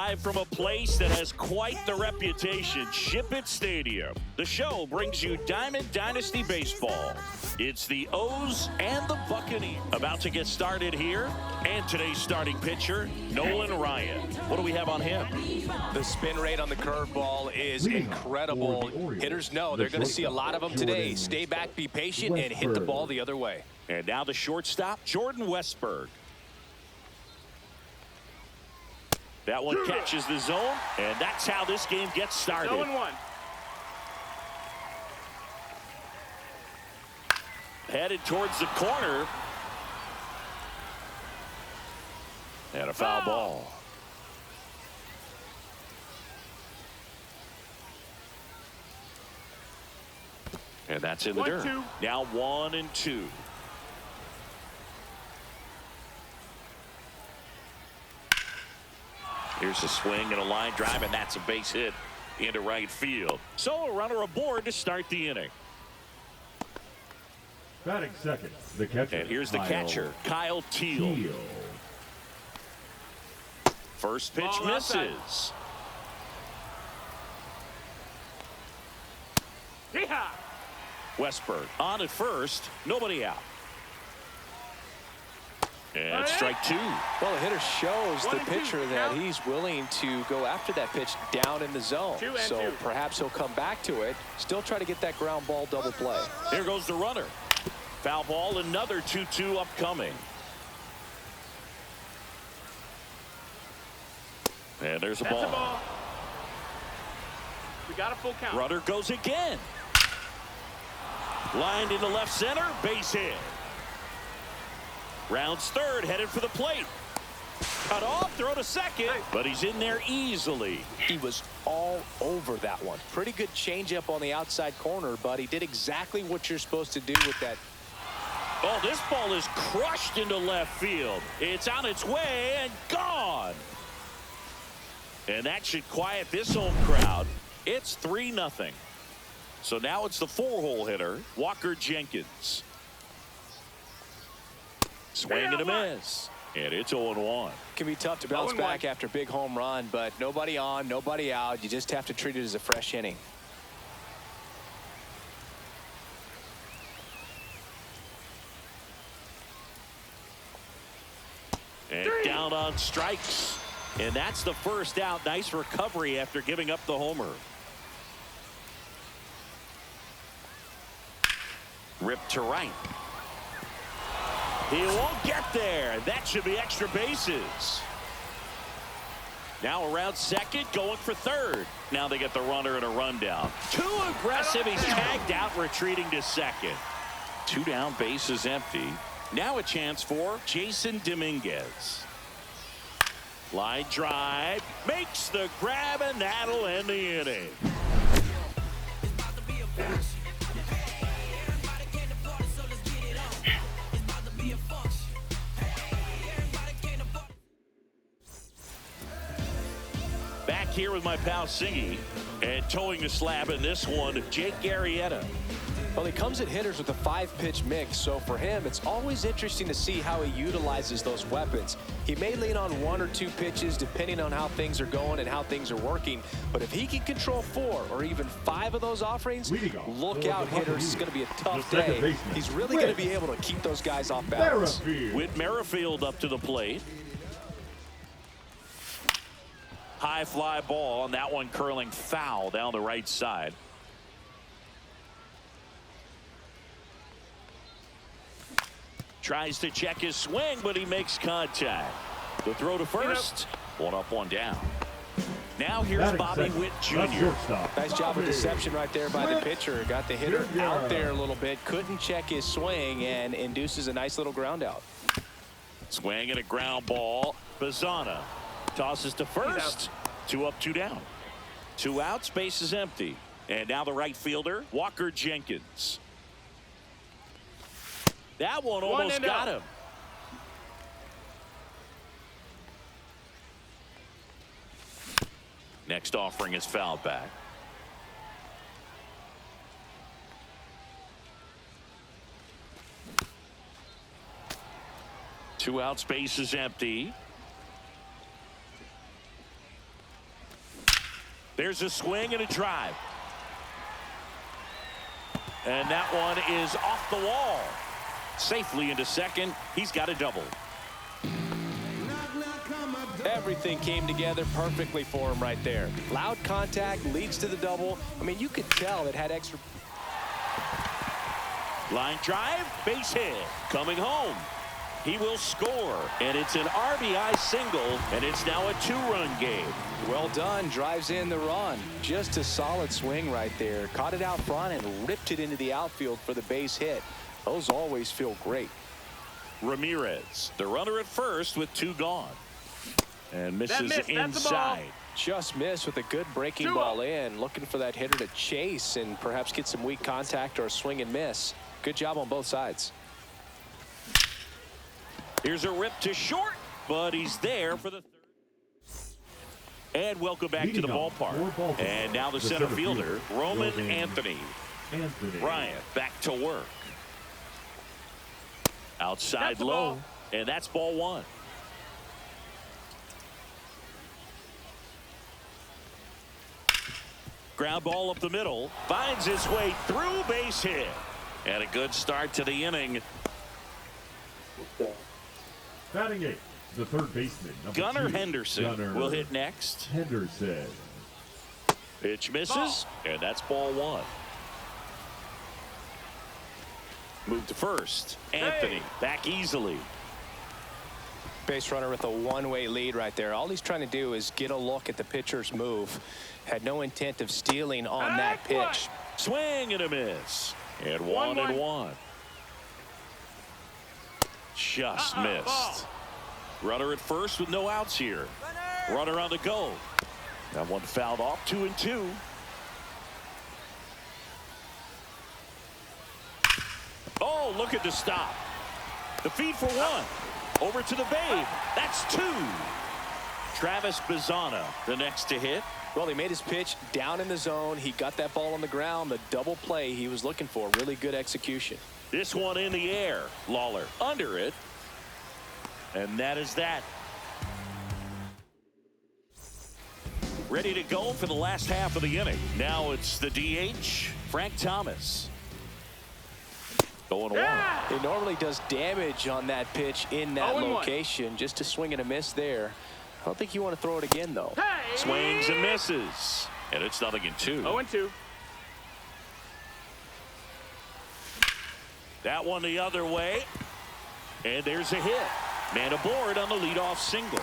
Live from a place that has quite the reputation, Ship It Stadium. The show brings you Diamond Dynasty Baseball. It's the O's and the Buccaneers about to get started here. And today's starting pitcher, Nolan Ryan. What do we have on him? The spin rate on the curveball is incredible. Hitters know they're going to see a lot of them today. Stay back, be patient, and hit the ball the other way. And now the shortstop, Jordan Westberg. That one catches the zone, and that's how this game gets started. 0-1. Headed towards the corner. And a foul ball. And that's in the dirt. Now 1-2. Here's a swing and a line drive, and that's a base hit into right field. So a runner aboard to start the inning. Batting second, the catcher. And here's the catcher, Kyle Teal. First pitch misses. Westberg on at first, nobody out. And strike two. Well, the hitter shows the pitcher that he's willing to go after that pitch down in the zone. So perhaps he'll come back to it, still try to get that ground ball double play. Here goes the runner. Foul ball, another 2-2 upcoming. And there's a ball. We got a full count. Runner goes again. Lined into left center, base hit. Rounds third, headed for the plate. Cut off, throw to second, but he's in there easily. He was all over that one. Pretty good changeup on the outside corner, but he did exactly what you're supposed to do with that. Oh, this ball is crushed into left field. It's on its way and gone. And that should quiet this home crowd. It's 3-0. So now it's the four-hole hitter, Walker Jenkins. Swing and a miss. And it's 0-1. Can be tough to bounce back after a big home run, but nobody on, nobody out. You just have to treat it as a fresh inning. And down on strikes. And that's the first out. Nice recovery after giving up the homer. Ripped to right. He won't get there. That should be extra bases. Now around second, going for third. Now they get the runner and a rundown. Too aggressive. He's tagged out, retreating to second. 2 down, bases empty. Now a chance for Jason Dominguez. Line drive, makes the grab, and that'll end the inning. Back here with my pal Singy, and towing the slab in this one, Jake Arrieta. Well, he comes at hitters with a 5-pitch mix, so for him, it's always interesting to see how he utilizes those weapons. He may lean on 1 or 2 pitches depending on how things are going and how things are working, but if he can control 4 or even 5 of those offerings, look out, hitters. It's going to be a tough day. He's really going to be able to keep those guys off balance. Whit Merrifield up to the plate. High fly ball, and that one curling foul down the right side. Tries to check his swing, but he makes contact. The throw to first. 1 up, 1 down. Now here's Bobby Witt Jr. Nice job of deception right there by the pitcher. Got the hitter out there a little bit. Couldn't check his swing and induces a nice little ground out. Swing and a ground ball. Bazana tosses to first. 2 up, 2 down. 2 outs, base is empty. And now the right fielder, Walker Jenkins. That one almost got him. Next offering is fouled back. Two outs, base is empty. There's a swing and a drive. And that one is off the wall. Safely into second. He's got a double. Everything came together perfectly for him right there. Loud contact leads to the double. I mean, you could tell it had extra. Line drive, base hit. Coming home. He will score. And it's an RBI single, and it's now a 2-run game. Well done. Drives in the run. Just a solid swing right there. Caught it out front and ripped it into the outfield for the base hit. Those always feel great. Ramirez, the runner at first with 2 gone. And misses inside. Just missed with a good breaking ball in. Looking for that hitter to chase and perhaps get some weak contact or a swing and miss. Good job on both sides. Here's a rip to short, but he's there for the third. And welcome back to the ballpark. And now the center fielder, Roman Anthony. Bryant back to work. Outside low, and that's ball 1. Ground ball up the middle, finds his way through, base hit. And a good start to the inning. Batting 8, the third baseman, Gunnar Henderson will hit next. Henderson. Pitch misses, and that's ball 1. Move to first. Anthony back easily. Base runner with a one-way lead right there. All he's trying to do is get a look at the pitcher's move. Had no intent of stealing on that pitch. Swing and a miss. And 1-1. Just missed. Runner at first with no outs here. Runner on the go. That one fouled off. 2-2. Oh, look at the stop. The feed for 1. Over to the Babe. That's 2. Travis Bazzana, the next to hit. Well, he made his pitch down in the zone. He got that ball on the ground. The double play he was looking for. Really good execution. This one in the air. Lawler under it. And that is that. Ready to go for the last half of the inning. Now it's the DH, Frank Thomas. Going 1. He normally does damage on that pitch in that location. Just a swing and a miss there. I don't think you want to throw it again, though. Swings and misses. And it's 0-2. 0-2. That one the other way. And there's a hit. Man aboard on the leadoff single.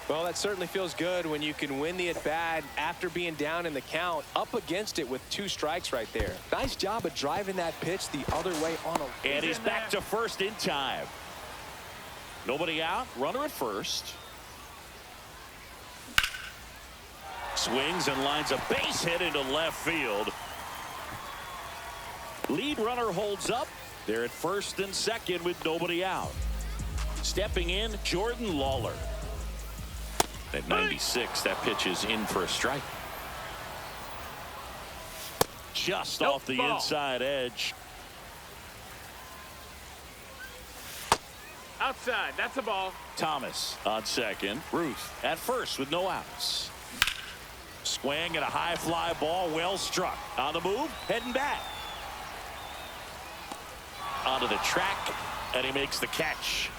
Well, that certainly feels good when you can win the at-bat after being down in the count, up against it with 2 strikes right there. Nice job of driving that pitch the other way on a... And he's back to first in time. Nobody out. Runner at first. Swings and lines a base hit into left field. Lead runner holds up. They're at first and second with nobody out. Stepping in, Jordan Lawler. At 96, that pitch is in for a strike. Just off the inside edge. Outside, that's a ball. Thomas on second. Ruth at first with no outs. Swing and a high fly ball, well struck. On the move, heading back. Onto the track, and he makes the catch.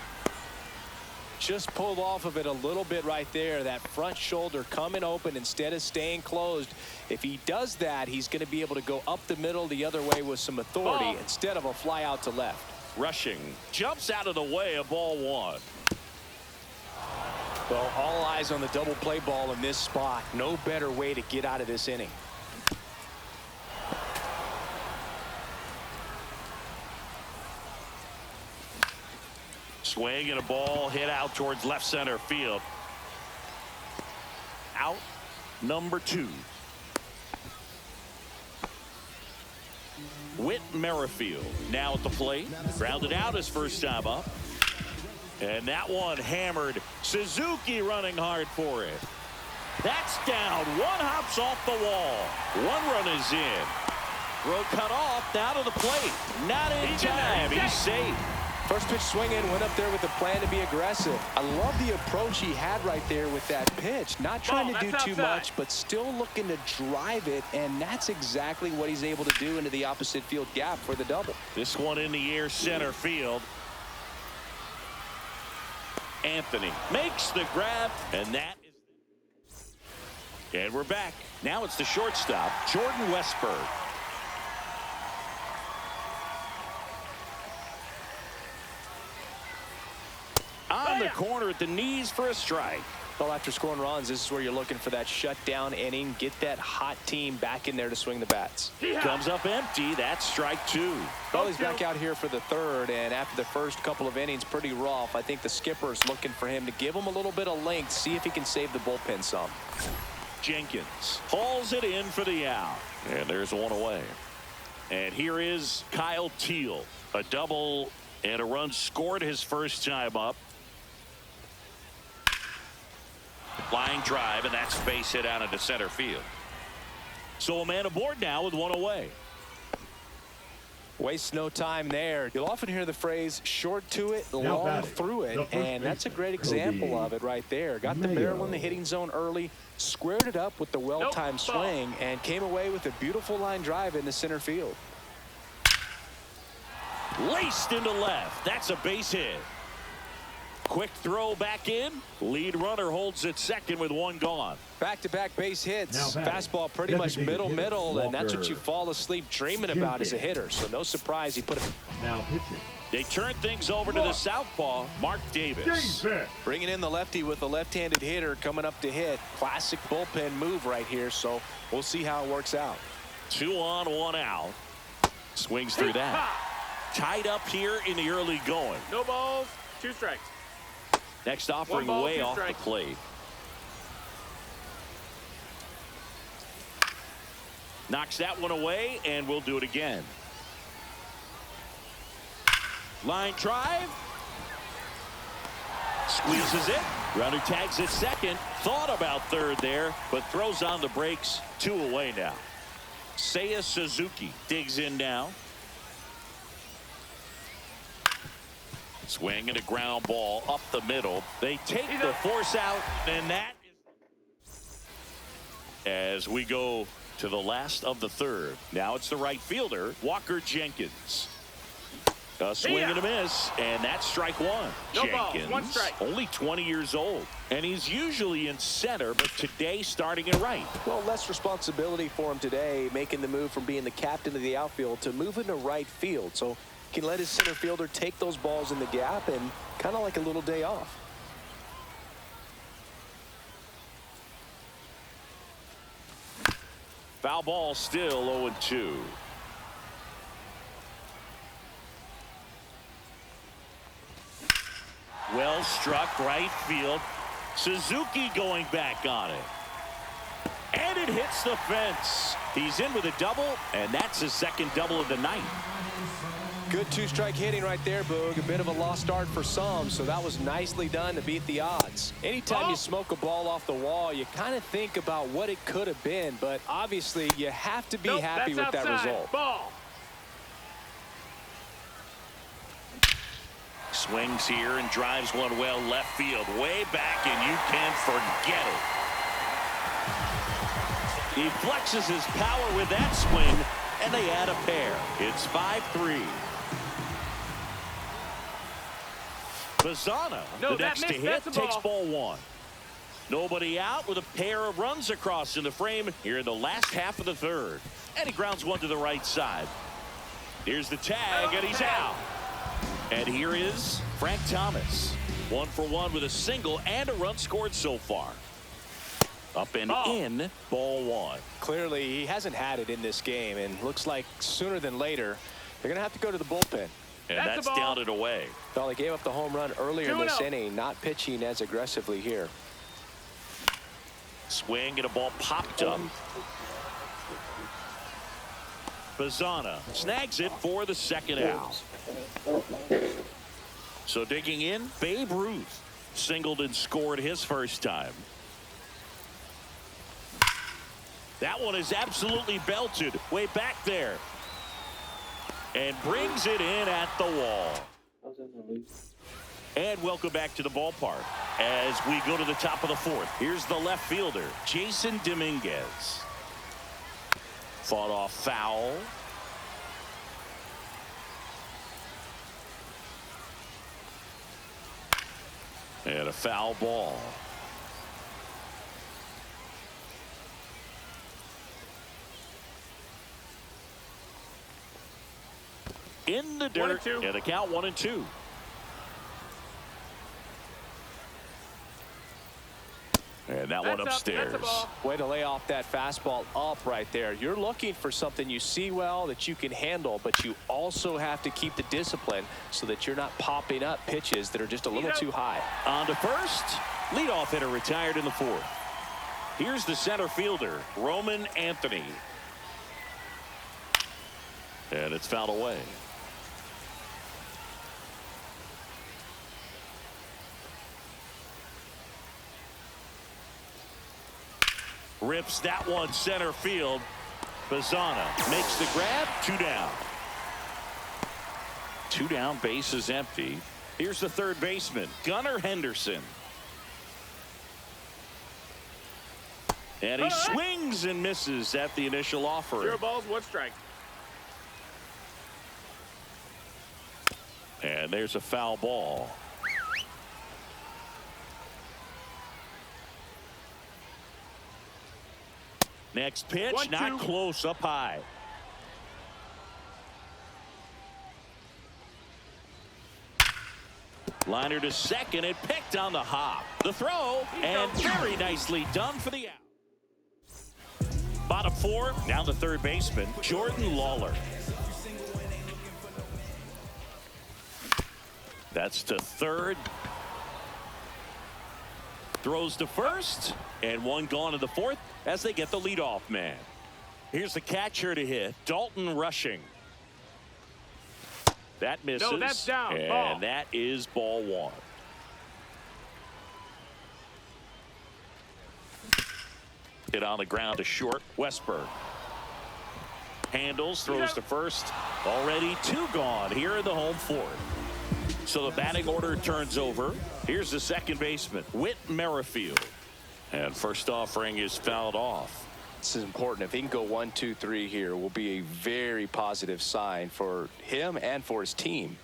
Just pulled off of it a little bit right there. That front shoulder coming open instead of staying closed. If he does that, he's going to be able to go up the middle the other way with some authority instead of a fly out to left. Rushing, jumps out of the way of ball 1. Well, all eyes on the double play ball in this spot. No better way to get out of this inning. Swing and a ball hit out towards left center field. Out number 2. Whit Merrifield now at the plate. Grounded out his first time up. And that one hammered. Suzuki running hard for it. That's down. 1 hops off the wall. 1 run is in. Throw cut off. Down to the plate. Not in time. He's safe. First pitch swinging, went up there with a plan to be aggressive. I love the approach he had right there with that pitch. Not trying to do too much, but still looking to drive it, and that's exactly what he's able to do into the opposite field gap for the double. This one in the air, center field. Anthony makes the grab, and that is... And we're back. Now it's the shortstop, Jordan Westburg. On the corner at the knees for a strike. Well, after scoring runs, this is where you're looking for that shutdown inning. Get that hot team back in there to swing the bats. Comes up empty. That's strike two. Well, he's back out here for the third, and after the first couple of innings, pretty rough. I think the skipper's looking for him to give him a little bit of length, see if he can save the bullpen some. Jenkins hauls it in for the out. And there's one away. And here is Kyle Teal. A double and a run scored his first time up. Flying drive, and that's base hit out into center field. So a man aboard now with one away. Waste no time there. You'll often hear the phrase short to it, long through it, and that's a great example of it right there. Got the barrel in the hitting zone early, squared it up with the well-timed swing, and came away with a beautiful line drive into center field. Laced into left. That's a base hit. Quick throw back in. Lead runner holds at second with one gone. Back-to-back base hits. Fastball pretty much middle, and that's what you fall asleep dreaming about as a hitter. So no surprise he put it. Now pitching. They turn things over to the southpaw, Mark Davis. Bringing in the lefty with a left-handed hitter coming up to hit. Classic bullpen move right here, so we'll see how it works out. 2 on, 1 out. Swings through that. Tied up here in the early going. No balls, 2 strikes. Next offering way off the plate. Knocks that one away, and we'll do it again. Line drive. Squeezes it. Runner tags at second. Thought about third there, but throws on the brakes. 2 away now. Seiya Suzuki digs in now. Swing and a ground ball up the middle. They take the force out, and that is as we go to the last of the third. Now it's the right fielder, Walker Jenkins. A swing and a miss, and that's strike one. No Jenkins, ball, 1 strike. only 20 years old, and he's usually in center, but today starting in right. Well, less responsibility for him today, making the move from being the captain of the outfield to moving to right field. So can let his center fielder take those balls in the gap and kind of like a little day off. Foul ball still 0-2. Well struck right field. Suzuki going back on it. And it hits the fence. He's in with a double, and that's his second double of the night. Good 2-strike hitting right there, Boog. A bit of a lost start for some, so that was nicely done to beat the odds. Anytime you smoke a ball off the wall, you kind of think about what it could have been, but obviously you have to be happy with that result. Ball. Swings here and drives one well left field, way back, and you can forget it. He flexes his power with that swing, and they add a pair. It's 5-3. Bazana, the next to hit, takes ball 1. Nobody out with a pair of runs across in the frame here in the last half of the third. And he grounds one to the right side. Here's the tag, and he's out. And here is Frank Thomas. 1 for 1 with a single and a run scored so far. Up and in, ball 1. Clearly, he hasn't had it in this game, and looks like sooner than later, they're going to have to go to the bullpen. And that's down and away. Well, they gave up the home run earlier in this inning, not pitching as aggressively here. Swing and a ball popped up. Bazana snags it for the second out. So digging in, Babe Ruth singled and scored his first time. That one is absolutely belted way back there. And brings it in at the wall. And welcome back to the ballpark as we go to the top of the fourth. Here's the left fielder, Jason Dominguez. Fought off foul. And a foul ball. In the dirt, and a count 1-2. And that one upstairs. Way to lay off that fastball up right there. You're looking for something you see well that you can handle, but you also have to keep the discipline so that you're not popping up pitches that are just a little too high. On to first. Leadoff hitter retired in the fourth. Here's the center fielder, Roman Anthony. And it's fouled away. Rips that one center field. Bazana makes the grab. 2 down. 2 down, base is empty. Here's the third baseman, Gunnar Henderson. And he swings and misses at the initial offering. 0 balls, 1 strike. And there's a foul ball. Next pitch, 1-2. not close, up high. Liner to second and picked on the hop. The throw, and very nicely done for the out. Bottom 4, now the third baseman, Jordan Lawler. That's to third. Throws to first, and 1 gone in the fourth as they get the leadoff man. Here's the catcher to hit, Dalton Rushing. That misses. No, that's down. And ball. That is ball 1. Hit on the ground to short, Westberg. Handles, throws to first. Already 2 gone here in the home fourth. So the batting order turns over. Here's the second baseman, Whit Merrifield. And first offering is fouled off. This is important. If he can go 1, 2, 3 here, will be a very positive sign for him and for his team.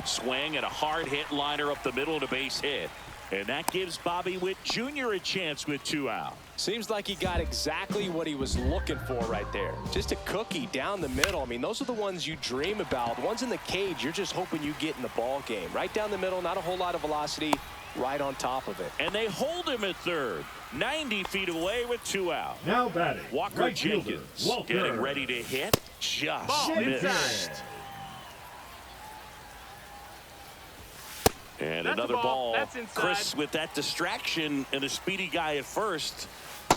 Swing and a hard hit liner up the middle and a base hit. And that gives Bobby Witt Jr. a chance with 2 out. Seems like he got exactly what he was looking for right there. Just a cookie down the middle. I mean, those are the ones you dream about. The ones in the cage, you're just hoping you get in the ball game. Right down the middle, not a whole lot of velocity, right on top of it. And they hold him at third. 90 feet away with 2 out. Now batting, Walker right Jenkins fielder, Walker. getting ready to hit. Just Ball missed. inside. And That's another a ball. That's inside. Chris with that distraction and a speedy guy at first.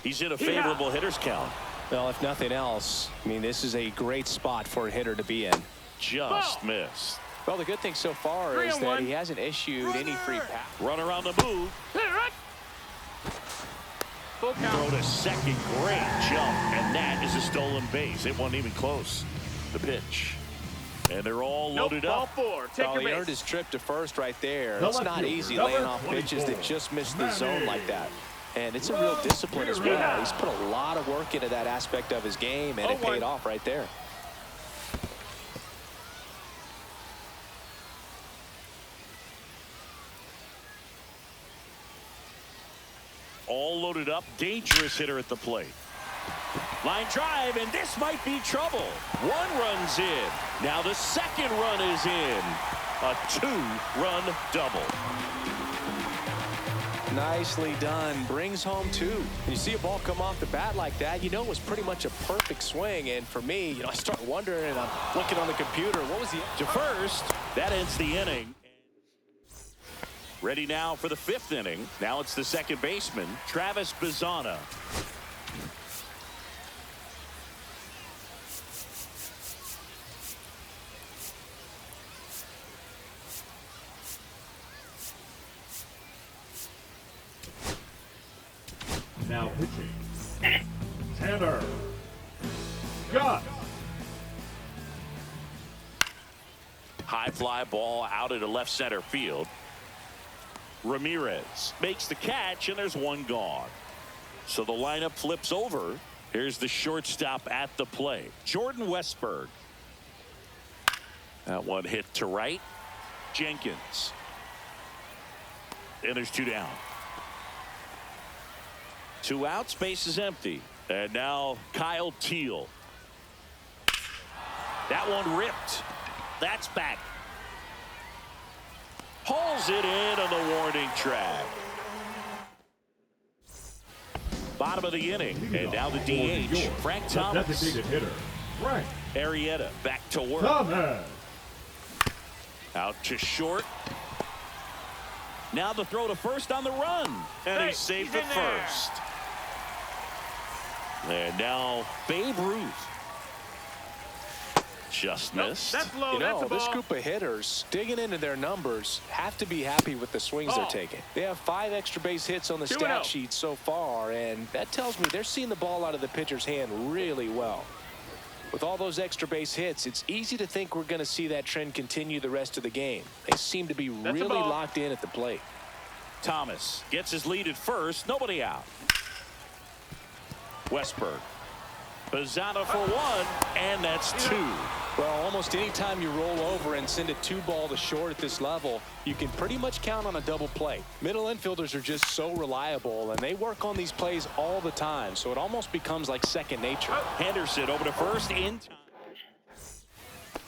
He's in a favorable hitter's count. Well, if nothing else, I mean, this is a great spot for a hitter to be in. Just missed. Well, the good thing so far is that he hasn't issued any free pass. Runner on the move. Full count. Throw to second. Great jump. And that is a stolen base. It wasn't even close. The pitch. And they're all loaded ball up. 4. Take Well, your he base. earned his trip to first right there. The It's left not fielder, easy number laying off pitches 24, that just miss the zone like that. And it's a real discipline as well. He's put a lot of work into that aspect of his game, and it paid off right there. All loaded up. Dangerous hitter at the plate. Line drive, and this might be trouble. 1 run's in. Now the second run is in. A 2-run double. Nicely done. Brings home 2. When you see a ball come off the bat like that, you know it was pretty much a perfect swing. And for me, I start wondering, and I'm looking on the computer, what was the... To first, that ends the inning. Ready now for the 5th inning. Now it's the second baseman, Travis Bazana. Now pitching, Tanner Scott. High fly ball out into left center field. Ramirez makes the catch, and there's one gone. So the lineup flips over. Here's the shortstop at the plate, Jordan Westberg. That one hit to right. Jenkins. And there's two down. 2 outs, base is empty. And now Kyle Teal. That one ripped. That's back. Pulls it in on the warning track. Bottom of the inning. And now the DH, Frank Thomas. Designated hitter, Frank Arrieta back to work. Thomas. Out to short. Now the throw to first on the run. And he's safe at first. And now Babe Ruth. Just missed. That's low. You know, That's a ball. this group of hitters, digging into their numbers, have to be happy with the swings they're taking. They have 5 extra base hits on the stat sheet so far, and that tells me they're seeing the ball out of the pitcher's hand really well. With all those extra base hits, it's easy to think we're going to see that trend continue the rest of the game. They seem to be really locked in at the plate. Thomas gets his lead at first. Nobody out. Westberg. Bazzana for 1, and that's 2. Well, almost any time you roll over and send a 2-ball to short at this level, you can pretty much count on a double play. Middle infielders are just so reliable, and they work on these plays all the time, so it almost becomes like second nature. Henderson over to first in time.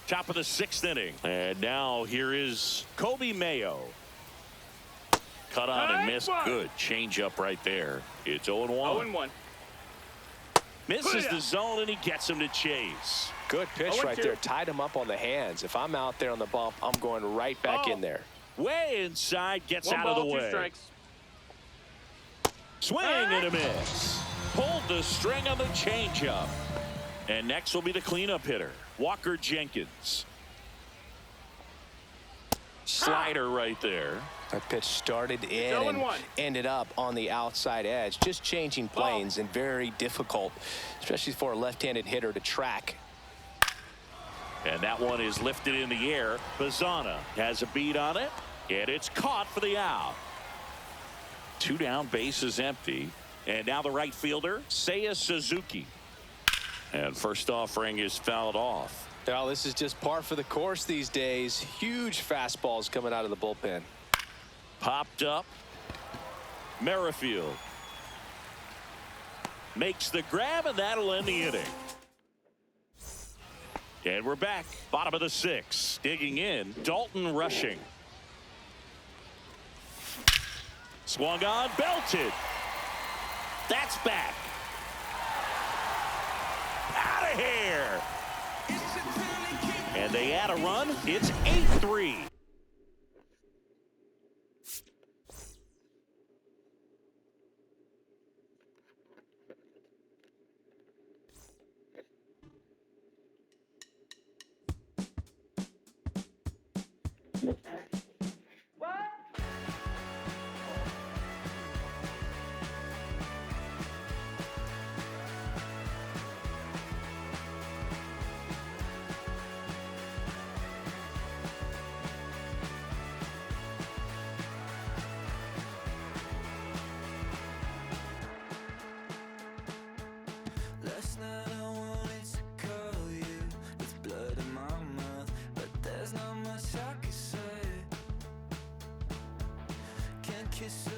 Top of the 6th inning. And now here is Kobe Mayo. Cut on and missed. Good changeup right there. It's 0-1. 0-1. Misses the zone, and he gets him to chase. Good pitch right there. Tied him up on the hands. If I'm out there on the bump, I'm going right back in there. Way inside, gets 1 out ball, of the 2 way. strikes. Swing and a miss. Pulled the string on the changeup. And next will be the cleanup hitter, Walker Jenkins. Slider right there. That pitch started in and ended up on the outside edge. Just changing planes and very difficult, especially for a left-handed hitter to track. And that one is lifted in the air. Bazzana has a beat on it, and it's caught for the out. 2 down, base is empty. And now the right fielder, Seiya Suzuki. And first offering is fouled off. Well, this is just par for the course these days. Huge fastballs coming out of the bullpen. Popped up. Merrifield makes the grab, and that'll end the inning. And we're back. Bottom of the 6th. Digging in. Dalton Rushing. Swung on. Belted. That's back. Out of here. And they add a run. It's 8-3. Kiss